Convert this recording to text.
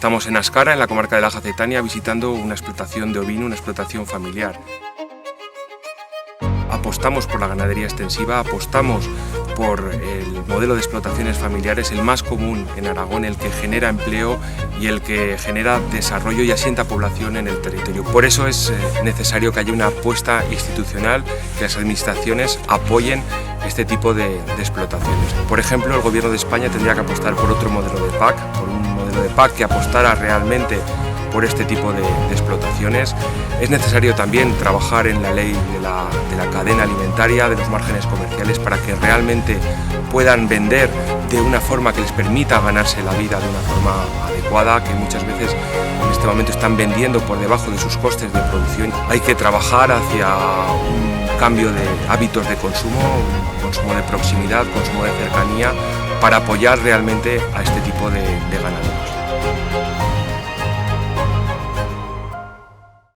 Estamos en Ascara, en la comarca de la Jacetania, visitando una explotación de ovino, una explotación familiar. Apostamos por la ganadería extensiva, apostamos por el modelo de explotaciones familiares, el más común en Aragón, el que genera empleo y el que genera desarrollo y asienta población en el territorio. Por eso es necesario que haya una apuesta institucional, que las administraciones apoyen este tipo de explotaciones. Por ejemplo, el Gobierno de España tendría que apostar por otro modelo de PAC, por un modelo de PAC que apostara realmente por este tipo de explotaciones. Es necesario también trabajar en la ley de la cadena alimentaria, de los márgenes comerciales, para que realmente puedan vender de una forma que les permita ganarse la vida de una forma adecuada, que muchas veces en este momento están vendiendo por debajo de sus costes de producción. Hay que trabajar hacia un cambio de hábitos de consumo, un consumo de proximidad, consumo de cercanía, para apoyar realmente a este tipo de ganadería.